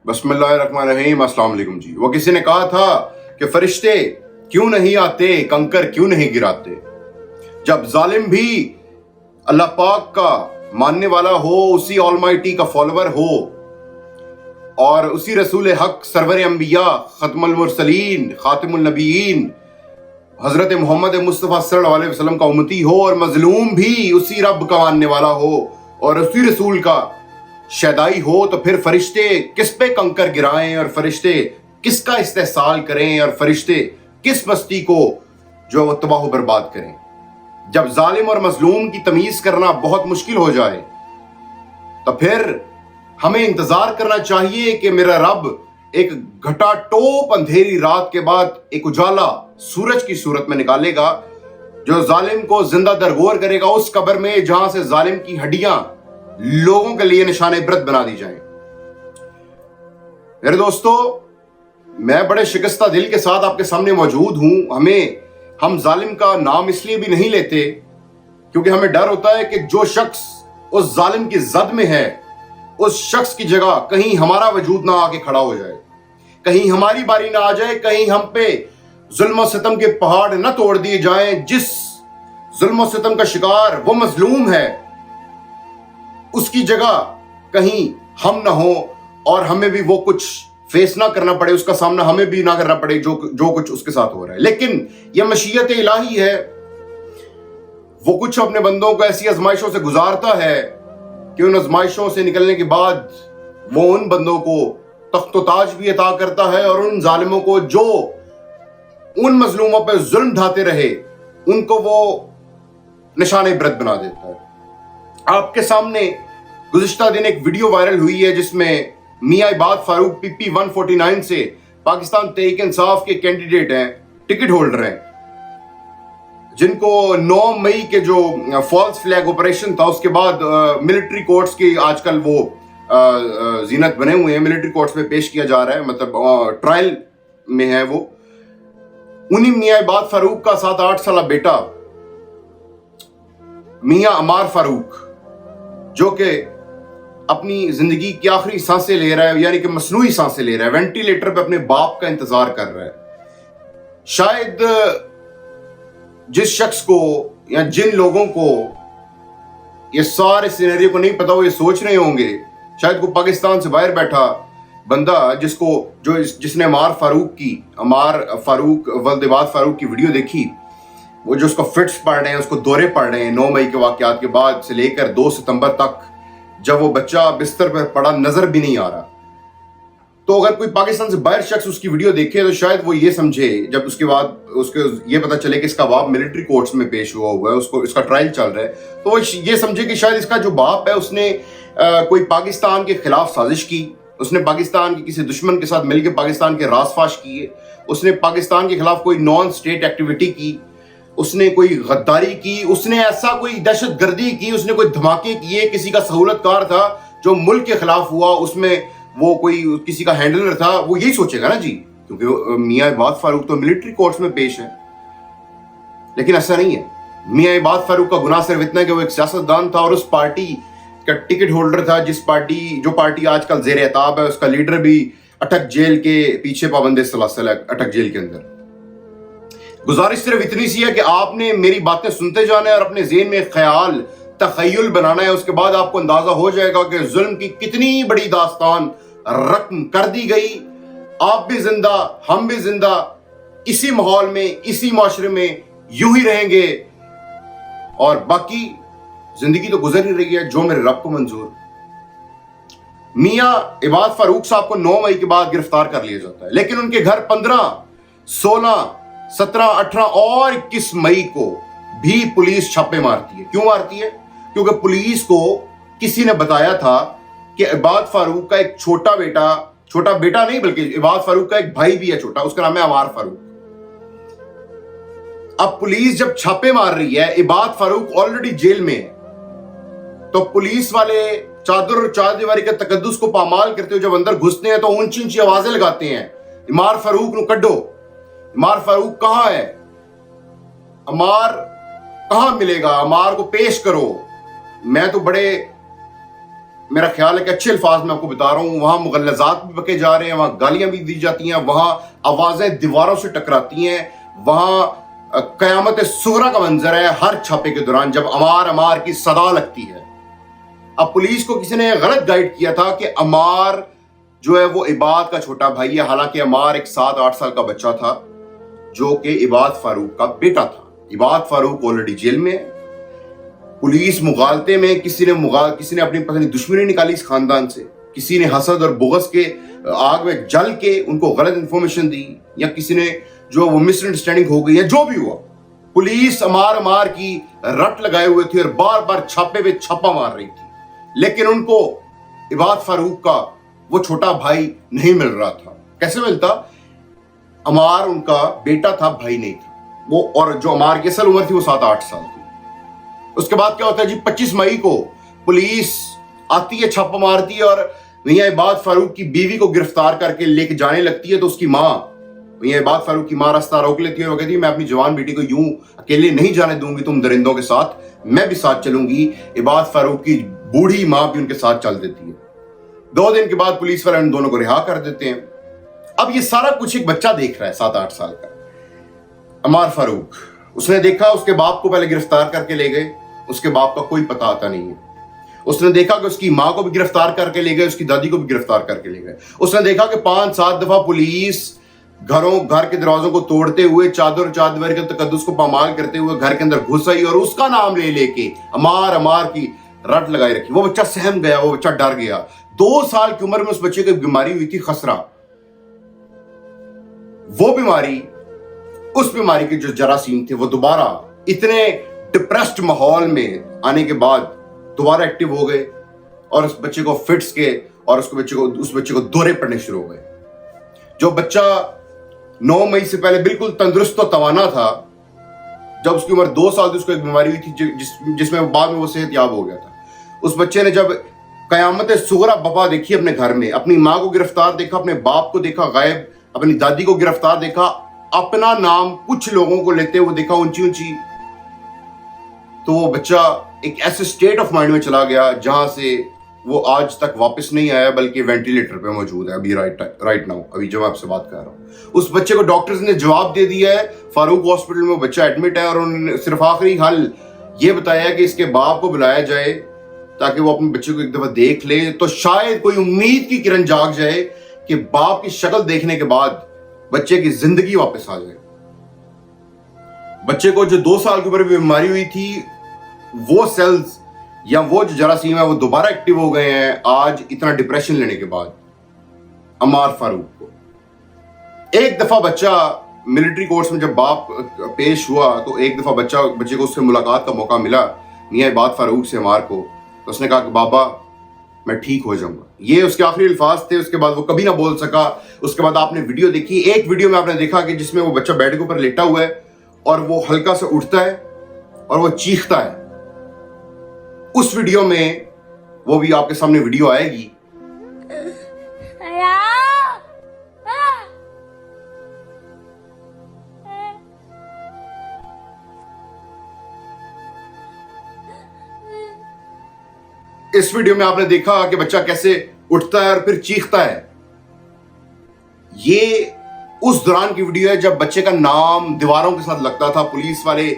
बिस्मिल्लाहिर्रहमानिर्रहीम। अस्सलाम वालेकुम जी। वो किसी ने कहा था कि फरिश्ते क्यों नहीं आते, कंकर क्यों नहीं गिराते। जब जालिम भी अल्लाह पाक का मानने वाला हो, उसी ऑलमाइटी का फॉलोवर हो और उसी रसूल हक सरवर अंबिया खत्मुल मुरसलीन खातिमुल नबीयीन हजरत मोहम्मद मुस्तफ़ा सल्लल्लाहु अलैहि वसल्लम का उम्मती हो और मजलूम भी उसी रब का मानने वाला हो और उसी रसूल का शैदाई हो, तो फिर फरिश्ते किस पे कंकर गिराएं और फरिश्ते किसका इस्तेहसाल करें और फरिश्ते किस बस्ती को जो वो तबाह बर्बाद करें। जब जालिम और मजलूम की तमीज करना बहुत मुश्किल हो जाए तो फिर हमें इंतजार करना चाहिए कि मेरा रब एक घटा टोप अंधेरी रात के बाद एक उजाला सूरज की सूरत में निकालेगा, जो जालिम को जिंदा दरगोर करेगा उस कब्र में जहां से जालिम की हड्डियां लोगों के लिए निशान इबरत बना दी जाएं। मेरे दोस्तों, मैं बड़े शिकस्ता दिल के साथ आपके सामने मौजूद हूं। हम जालिम का नाम इसलिए भी नहीं लेते क्योंकि हमें डर होता है कि जो शख्स उस जालिम की जद में है, उस शख्स की जगह कहीं हमारा वजूद ना आके खड़ा हो जाए, कहीं हमारी बारी ना आ जाए, कहीं हम पे जुल्म और सितम के पहाड़ न तोड़ दिए जाएं। जिस जुल्म और सितम का शिकार वो मजलूम है, उसकी जगह कहीं हम ना हो और हमें भी वो कुछ फेस ना करना पड़े, उसका सामना हमें भी ना करना पड़े जो कुछ उसके साथ हो रहा है। लेकिन यह मशीयत इलाही है, वो कुछ अपने बंदों को ऐसी आजमाइशों से गुजारता है कि उन आजमाइशों से निकलने के बाद वो उन बंदों को तख्त ताज भी अता करता है और उन जालिमों को जो उन मजलूमों पर जुल्म ढाते रहे उनको वो निशान इबरत बना देता है। आपके सामने गुज़िश्ता दिन एक वीडियो वायरल हुई है जिसमें मियां इबाद फारूक PP 149 से पाकिस्तान तहरीक इंसाफ के कैंडिडेट हैं, टिकट होल्डर हैं, जिनको 9 मई के जो फॉल्स फ्लैग ऑपरेशन था उसके बाद मिलिट्री कोर्ट्स की आजकल वो जीनत बने हुए हैं, मिलिट्री कोर्ट्स में पेश किया जा रहा है, मतलब ट्रायल में है वो। उन्हीं मियां इबाद फारूक का 7-8 साल बेटा मियां अमार फारूक, जो कि अपनी जिंदगी की आखिरी सांसें ले रहा है, यानी कि मसनूई सांसें ले रहा है, वेंटिलेटर पे अपने बाप का इंतजार कर रहा है। शायद जिस शख्स को या जिन लोगों को ये सारे सिनेरियो को नहीं पता, वो ये सोच रहे होंगे शायद को पाकिस्तान से बाहर बैठा बंदा जिसने अमार फारूक वल्द इबाद फारूक की वीडियो देखी, वो जो उसको फिट्स पड़ रहे हैं, उसको दौरे पड़ रहे हैं 9 मई के वाकयात के बाद से लेकर 2 सितंबर तक, जब वो बच्चा बिस्तर पर पड़ा नजर भी नहीं आ रहा। तो अगर कोई पाकिस्तान से बाहर शख्स उसकी वीडियो देखे तो शायद वो ये समझे, जब उसके बाद उसको ये पता चले कि इसका बाप मिलिट्री कोर्ट्स में पेश हुआ है, उसको इसका ट्रायल चल रहा है, तो वो ये समझे कि शायद इसका जो बाप है उसने कोई पाकिस्तान के खिलाफ साजिश की, उसने पाकिस्तान के किसी दुश्मन के साथ मिलकर पाकिस्तान के रासफाश किए, उसने पाकिस्तान के खिलाफ कोई नॉन स्टेट एक्टिविटी की, उसने कोई गद्दारी की, उसने ऐसा कोई दहशत गर्दी की, उसने कोई धमाके किए, किसी का सहूलतकार था जो मुल्क के खिलाफ हुआ, उसमें वो कोई किसी का हैंडलर था, वो यही सोचेगा ना जी, क्योंकि मियां इबाद फारूक तो मिलिट्री कोर्ट्स में पेश है। लेकिन ऐसा नहीं है। मियां इबाद फारूक का गुनाह सिर्फ इतना है कि वो एक सियासतदान था और उस पार्टी का टिकट होल्डर था, जो पार्टी आजकल जेर एताब है, उसका लीडर भी अटक जेल के पीछे पाबंद सलासल है, अटक जेल के अंदर। गुजारिश सिर्फ इतनी सी है कि आपने मेरी बातें सुनते जाना है और अपने ज़हन में ख्याल तखय्युल बनाना है। उसके बाद आपको अंदाजा हो जाएगा कि जुल्म की कितनी बड़ी दास्तान रकम कर दी गई। आप भी जिंदा, हम भी जिंदा, इसी माहौल में, इसी माशरे में यूं ही रहेंगे और बाकी जिंदगी तो गुजर ही रही है जो मेरे रब को मंजूर। मियां इबाद फारूक साहब को 9 मई के बाद गिरफ्तार कर लिया जाता है, लेकिन उनके घर 15, 16, 17, 18 और 21 मई को भी पुलिस छापे मारती है। क्यों मारती है? क्योंकि पुलिस को किसी ने बताया था कि इबाद फारूक का एक छोटा बेटा नहीं बल्कि इबाद फारूक का एक भाई भी है छोटा, उसका नाम है अमार फारूक। अब पुलिस जब छापे मार रही है, इबाद फारूक ऑलरेडी जेल में है, तो पुलिस वाले चादर और चारदीवारी के तकद्दुस को पामाल करते हुए जब अंदर घुसते हैं तो ऊंची ऊंची आवाजें लगाते हैं, इमार फारूक नु कड्डो, इमार फारूक कहां है, अमार कहां मिलेगा, अमार को पेश करो। मैं तो बड़े میرا خیال ہے کہ اچھے الفاظ میں آپ کو بتا رہا ہوں، وہاں مغلظات بھی بکے جا رہے ہیں، وہاں گالیاں بھی دی جاتی ہیں، وہاں آوازیں دیواروں سے ٹکراتی ہیں، وہاں قیامت صغریٰ کا منظر ہے ہر چھاپے کے دوران جب عمار عمار کی صدا لگتی ہے۔ اب پولیس کو کسی نے غلط گائیڈ کیا تھا کہ عمار جو ہے وہ عباد کا چھوٹا بھائی ہے، حالانکہ عمار ایک 7-8 سال کا بچہ تھا جو کہ عباد فاروق کا بیٹا تھا۔ عباد فاروق آلریڈی جیل میں ہے۔ پولیس مغالطے میں کسی نے اپنی پتہ نہیں دشمنی نکالی اس خاندان سے، کسی نے حسد اور بغض کے آگ میں جل کے ان کو غلط انفارمیشن دی، یا کسی نے جو وہ مس انڈرسٹینڈنگ ہو گئی ہے، جو بھی ہوا پولیس عمار کی رٹ لگائے ہوئے تھی اور بار بار چھاپے پہ چھاپا مار رہی تھی، لیکن ان کو عباد فاروق کا وہ چھوٹا بھائی نہیں مل رہا تھا۔ کیسے ملتا؟ عمار ان کا بیٹا تھا، بھائی نہیں تھا وہ، اور جو عمار کی اصل عمر تھی وہ 7-8 سال تھی۔ اس کے بعد کیا ہوتا ہے جی، 25 مئی کو پولیس آتی ہے، چھاپا مارتی ہے اور میاں عباد فاروق کی بیوی کو گرفتار کر کے لے کے جانے لگتی ہے، تو اس کی ماں، میاں عباد فاروق کی ماں راستہ روک لیتی ہے اور کہتی ہے میں اپنی جوان بیٹی کو یوں اکیلے نہیں جانے دوں گی تم درندوں کے ساتھ، میں بھی ساتھ چلوں گی۔ عباد فاروق کی بوڑھی ماں بھی ان کے ساتھ چل دیتی ہے۔ 2 دن کے بعد پولیس والے ان دونوں کو رہا کر دیتے ہیں۔ اب یہ سارا کچھ ایک بچہ دیکھ رہا ہے 7-8 سال کا، عمار فاروق۔ اس نے دیکھا اس کے باپ کو پہلے گرفتار کر کے لے گئے، اس کے باپ کا کوئی پتہ آتا نہیں ہے۔ اس نے دیکھا کہ اس کی ماں کو بھی گرفتار کر کے لے گئے، اس کی دادی کو بھی گرفتار کر کے لے گئے۔ اس نے دیکھا کہ 5-7 دفعہ پولیس گھر کے دروازوں کو توڑتے ہوئے، چادر کے تقدس کو پامال کرتے ہوئے گھر کے اندر گھس آئی اور اس کا نام لے کے عمار کی رٹ لگائی رکھی۔ وہ بچہ سہم گیا، وہ بچہ ڈر گیا۔ 2 سال کی عمر میں اس بچے کو ایک بیماری ہوئی تھی، خسرہ۔ وہ بیماری، اس بیماری کے جو جراثیم تھے وہ دوبارہ اتنے ڈپریسڈ ماحول میں آنے کے بعد دوبارہ ایکٹیو ہو گئے اور اس بچے کو فٹس کے اور اس بچے کو دورے پڑنے شروع ہو گئے۔ جو بچہ 9 مئی سے پہلے بالکل تندرست و توانا تھا، جب اس کی عمر 2 سال تھی اس کو ایک بیماری ہوئی تھی جس میں بعد میں وہ صحت یاب ہو گیا تھا۔ اس بچے نے جب قیامت صغریٰ بپا دیکھی اپنے گھر میں، اپنی ماں کو گرفتار دیکھا، اپنے باپ کو دیکھا غائب، اپنی دادی کو گرفتار دیکھا، اپنا نام کچھ لوگوں کو لیتے ہوئے دیکھا اونچی، تو وہ بچہ ایک ایسے سٹیٹ آف مائنڈ میں چلا گیا جہاں سے وہ آج تک واپس نہیں آیا، بلکہ وینٹیلیٹر پہ موجود ہے ابھی رائٹ ناؤ، ابھی جب آپ سے بات کر رہا ہوں۔ اس بچے کو ڈاکٹرز نے جواب دے دیا ہے، فاروق ہاسپٹل میں وہ بچہ ایڈمٹ ہے، اور انہوں نے صرف آخری حل یہ بتایا ہے کہ اس کے باپ کو بلایا جائے تاکہ وہ اپنے بچے کو ایک دفعہ دیکھ لے، تو شاید کوئی امید کی کرن جاگ جائے کہ باپ کی شکل دیکھنے کے بعد بچے کی زندگی واپس آ جائے۔ بچے کو جو 2 سال کی عمر میں بیماری ہوئی تھی، وہ سیلز یا وہ جو جراثیم ہے وہ دوبارہ ایکٹیو ہو گئے ہیں آج اتنا ڈپریشن لینے کے بعد۔ عمار فاروق کو ایک دفعہ بچہ ملٹری کورس میں جب باپ پیش ہوا تو ایک دفعہ بچے کو اس سے ملاقات کا موقع ملا میاں عباد فاروق سے، عمار کو، تو اس نے کہا کہ بابا میں ٹھیک ہو جاؤں گا۔ یہ اس کے آخری الفاظ تھے، اس کے بعد وہ کبھی نہ بول سکا۔ اس کے بعد آپ نے ویڈیو دیکھی، ایک ویڈیو میں آپ نے دیکھا کہ جس میں وہ بچہ بیڈ کے اوپر لیٹا ہوا ہے اور وہ ہلکا سے اٹھتا ہے اور وہ چیختا ہے۔ اس ویڈیو میں وہ بھی آپ کے سامنے ویڈیو آئے گی۔ اس ویڈیو میں آپ نے دیکھا کہ بچہ کیسے اٹھتا ہے اور پھر چیختا ہے۔ یہ اس دوران کی ویڈیو ہے جب بچے کا نام دیواروں کے ساتھ لگتا تھا، پولیس والے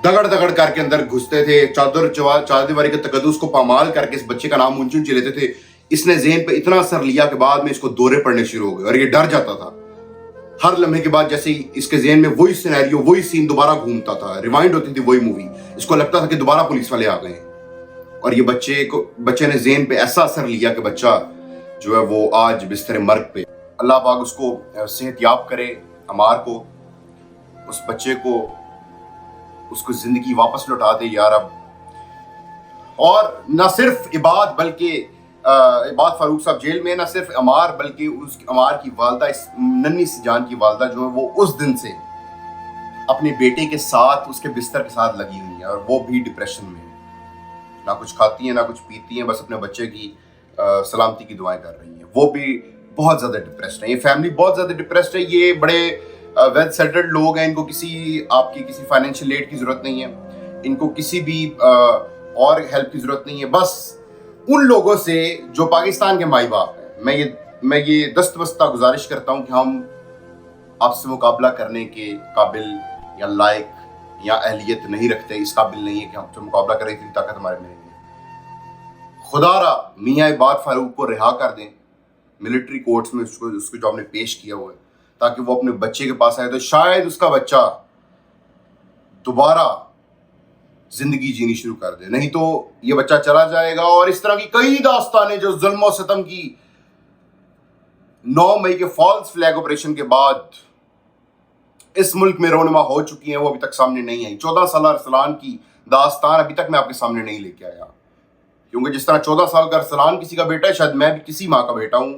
دگڑ کر کے اندر گھستے تھے، چار دیواری کے تقدس کو پامال کر کے اس بچے کا نام اونچے لیتے تھے۔ اس نے ذہن پہ اتنا اثر لیا کہ بعد میں اس کو دورے پڑنے شروع ہو گئے اور یہ ڈر جاتا تھا ہر لمحے کے بعد، جیسے ہی اس کے ذہن میں وہی سینیریو، وہی سین دوبارہ گھومتا تھا، ریوائنڈ ہوتی تھی وہی مووی، اس کو لگتا تھا کہ دوبارہ پولیس والے آ گئے ہیں۔ اور یہ بچے نے ذہن پہ ایسا اثر لیا کہ بچہ جو ہے وہ آج بستر مرگ پہ۔ اللہ پاک اس کو صحت یاب کرے، عمار کو، اس بچے کو، اس کو زندگی واپس لوٹا دے یا رب۔ اور نہ صرف عباد بلکہ عباد فاروق صاحب جیل میں، نہ صرف عمار بلکہ عمار کی والدہ، اس ننھی سی جان کی والدہ جو ہے وہ اس دن سے اپنے بیٹے کے ساتھ، اس کے بستر کے ساتھ لگی ہوئی ہیں، اور وہ بھی ڈپریشن میں، نہ کچھ کھاتی ہیں نہ کچھ پیتی ہیں، بس اپنے بچے کی سلامتی کی دعائیں کر رہی ہیں۔ وہ بھی بہت زیادہ ڈپریسڈ ہے، یہ فیملی بہت زیادہ ڈپریسڈ ہے۔ یہ بڑے ویل سیٹلڈ لوگ ہیں، ان کو آپ کی کسی فائنینشیل ایڈ کی ضرورت نہیں ہے، ان کو کسی بھی اور ہیلپ کی ضرورت نہیں ہے، بس उन लोगों से जो पाकिस्तान के माई बाप हैं, मैं ये दस्तबस्ता गुजारिश करता हूं कि हम आपसे मुकाबला करने के काबिल या लायक या अहलियत नहीं रखते, इस काबिल नहीं है कि हमसे मुकाबला करें, इतनी ताकत हमारे में नहीं है। खुदारा मियाँ इबाद फारूक को रिहा कर दें मिलिट्री कोर्ट्स में, उसको जो हमने पेश किया हुआ है, ताकि वो अपने बच्चे के पास आए तो शायद उसका बच्चा दोबारा जिंदगी जीनी शुरू कर दे। नहीं तो ये बच्चा चला जाएगा और इस तरह की कई दास्तानें जो जुल्म और सितम की 9 मई के फॉल्स फ्लैग ऑपरेशन के बाद इस मुल्क में रोनुमा हो चुकी हैं, वो अभी तक सामने नहीं आई। 14 साल अरसलान की दास्तान अभी तक मैं आपके सामने नहीं लेके आया, क्योंकि जिस तरह 14 साल का अरसलान किसी का बेटा है, शायद मैं भी किसी माँ का बेटा हूं।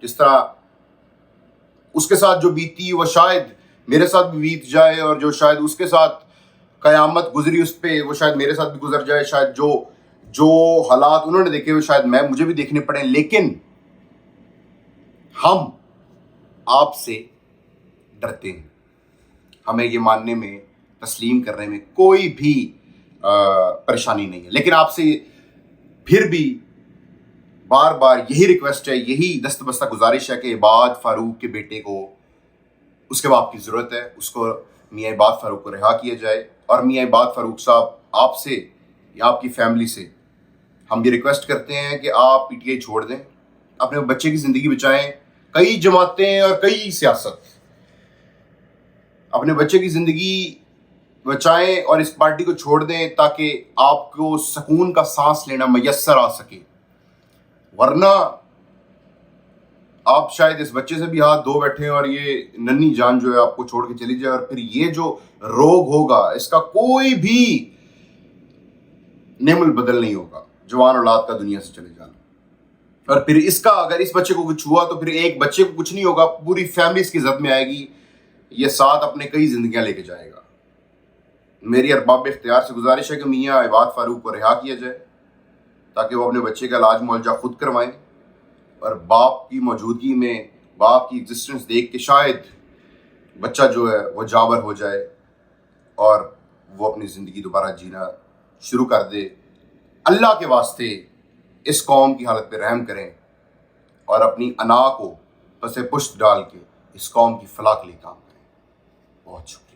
जिस तरह उसके साथ जो बीती वो शायद मेरे साथ भी बीत जाए, और जो शायद उसके साथ कयामत गुजरी उस पे वो शायद मेरे साथ भी गुजर जाए। शायद जो हालात उन्होंने देखे हुए शायद मुझे भी देखने पड़े। लेकिन हम आपसे डरते हैं, हमें ये मानने में, तस्लीम करने में कोई भी परेशानी नहीं है। लेकिन आपसे फिर भी बार बार यही रिक्वेस्ट है, यही दस्तबस्ता गुजारिश है कि इबाद फारूक के बेटे को उसके बाप की ज़रूरत है, उसको मियाँ इबाद फारूक को रिहा किया जाए। और मियाँ इबाद फारूक साहब, आपसे या आपकी फैमिली से हम ये रिक्वेस्ट करते हैं कि आप पीटीआई छोड़ दें, अपने बच्चे की ज़िंदगी बचाएं। कई जमातें और कई सियासत अपने बच्चे की ज़िंदगी बचाएं और इस पार्टी को छोड़ दें, ताकि आपको सुकून का सांस लेना मैसर आ सके। वरना आप शायद इस बच्चे से भी हाथ धो बैठे हैं और ये नन्ही जान जो है आपको छोड़ के चली जाए, और फिर ये जो रोग होगा इसका कोई भी नेमुल बदल नहीं होगा, जवान औलाद का दुनिया से चले जाना। और फिर इसका अगर इस बच्चे को कुछ हुआ तो फिर एक बच्चे को कुछ नहीं होगा, पूरी फैमिली इसकी जद में आएगी, ये साथ अपने कई जिंदगियां लेके जाएगा। मेरी अरबाब इख्तियार से गुजारिश है कि मियाँ इबाद फारूक को रिहा किया जाए, ताकि वो अपने बच्चे का इलाज मुआवजा खुद करवाएं, और बाप की मौजूदगी में, बाप की एग्जिस्टेंस देख के शायद बच्चा जो है वो जाबर हो जाए और वो अपनी ज़िंदगी दोबारा जीना शुरू कर दे। अल्लाह के वास्ते इस कौम की हालत पे रहम करें और अपनी अना को पसे पुश्त डाल के इस कौम की फलाह के लिए काम करें। बहुत शुक्रिया।